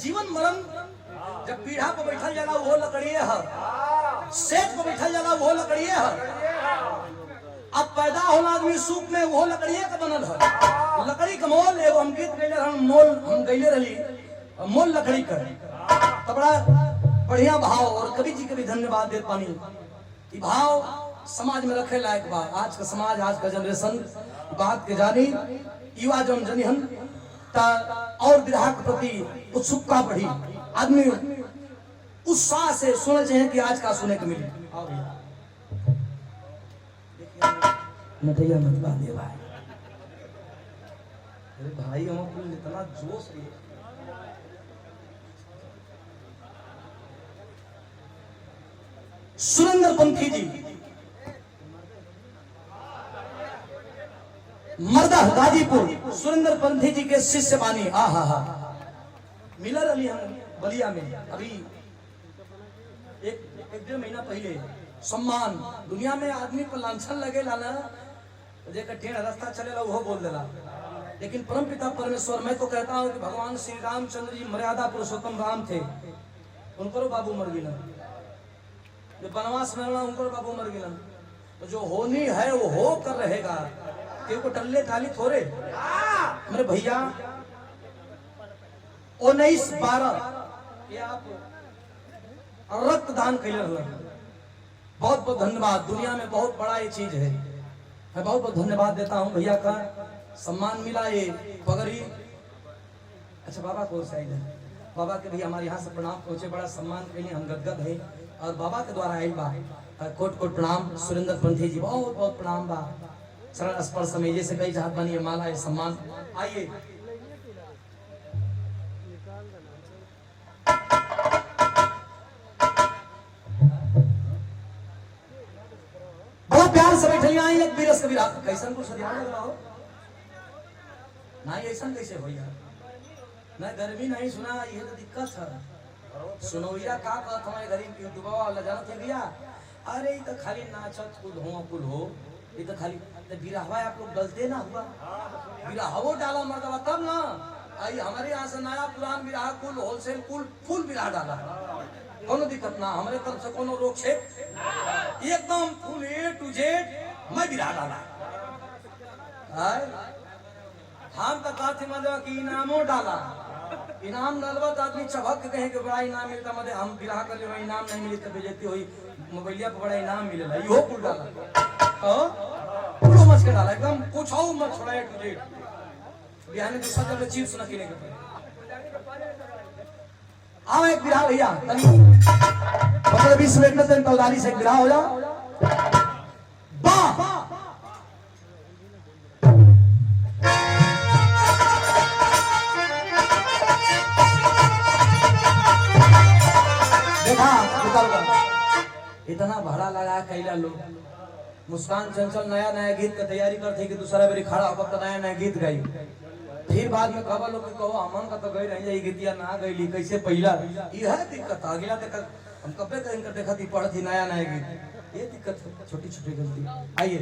जीवन मरण जब पीढ़ा पर बैठल जाला वो लकड़िए है, सेज पर बैठल जाला वो लकड़िए है। अब पैदा होला आदमी सूप में वो लकड़िए का बनल है। लकड़ी का मोल एगो हम गीत गैले हम गैले रही मोल लकड़ी का तो बड़ा बढ़िया भाव और कवि जी के भी धन्यवाद दे पानी। भाव समाज में रखे लायक बा। आज का समाज आज का जनरेशन बात के जानी युवा जन जनिहन और विरह के प्रति उत्सुकता बढ़ी। आदमी उत्साह से सुने चाहिए कि आज का सुने को मिले। नटैया मत बांधे भाई। अरे भाई हम इतना जोश है। सुरेंद्र पंथी जी मर्दा गाजीपुर सुरेंद्र पंथी जी के शिष्य बानी। मिलर अली हम बलिया में अभी एक डेढ़ महीना पहले सम्मान दुनिया में आदमी पर लांछन लगे लाना जेकर टेढ़ रास्ता चलेला वो बोल देला। लेकिन परमपिता परमेश्वर मैं तो कहता हूँ कि भगवान श्री रामचंद्र जी मर्यादा पुरुषोत्तम राम थे। उनको बाबू मर गिलन जो वनवास में रहना उनको बाबू मर गिलन। तो जो होनी है वो हो कर रहेगा को टल्ले टाली थोड़े। मेरे भैया 19-12 आप रक्तदान कैले बहुत बहुत धन्यवाद। दुनिया में बहुत बड़ा ये चीज है। मैं बहुत बहुत धन्यवाद देता हूँ भैया का सम्मान मिला ये पगड़ी। अच्छा बाबा को साइड है बाबा के भी हमारे यहाँ से प्रणाम पहुंचे बड़ा सम्मान के लिए हम गदगद है और बाबा के द्वारा आई बा कोट कोट प्रणाम। सुरेंद्र पंथी जी बहुत बहुत प्रणाम बा। शरण स्पर्श समय जैसे कई चाहत बनी माला है सम्मान। आइए बहुत प्यार से बैठे आई एक बीरस कबीर कैसन कुछ ध्यान लग रहा हो ना ऐसा कैसे हो यार ना गर्मी नहीं सुना ये तो दिक्कत है। सुनोइया का कहत हमारे गरीब यूट्यूबर वाला जानत है भैया। अरे ये तो खाली नाचत कुल हो ये तो खाली बिरहवा आप लोग गलते ना हुआ बिरहवो डाला मर्दवा तब ना आई हमारे यहाँ से नया पुरान बिरहा कुल होलसेल कुल फुल बिरहा डाला कोनो दिक्कत ना हमारे तरफ से कोनो रोक छे एकदम फुल A to Z मैं बिरहा डाला। हम तो कहते मतलब कि इनामो डाला इनाम डालवा तो आदमी चबक कहे कि बड़ा इनाम मिलता मतलब हम बिरहा कर ले इनाम नहीं मिली तो बेजती हुई मोबाइलिया पर बड़ा इनाम मिलेला इहो कुल डाला पूरा मच के डाला एकदम कुछ और मत छोड़ा A to Z। बिहार में दूसरा जब चिप्स न किने के आओ एक बिरहा भैया तनी 15-20 मिनट में तन तौदारी से एक बिरहा हो जा। वाह इतना भाड़ा लगा कैला लोग। मुस्कान चंचल नया नया गीत का तैयारी करते कि दूसरा बेरी खड़ा होकर तो नया नया गीत गाई। फिर बाद में कब लोग कहो अमन का तो गई रह जाए गीतिया ना गईली कैसे पहला यह दिक्कत अगला देखा हम कब्बे कहीं कर देखा थी पढ़ती नया नया गीत ये दिक्कत छोटी छोटी गलती। आइए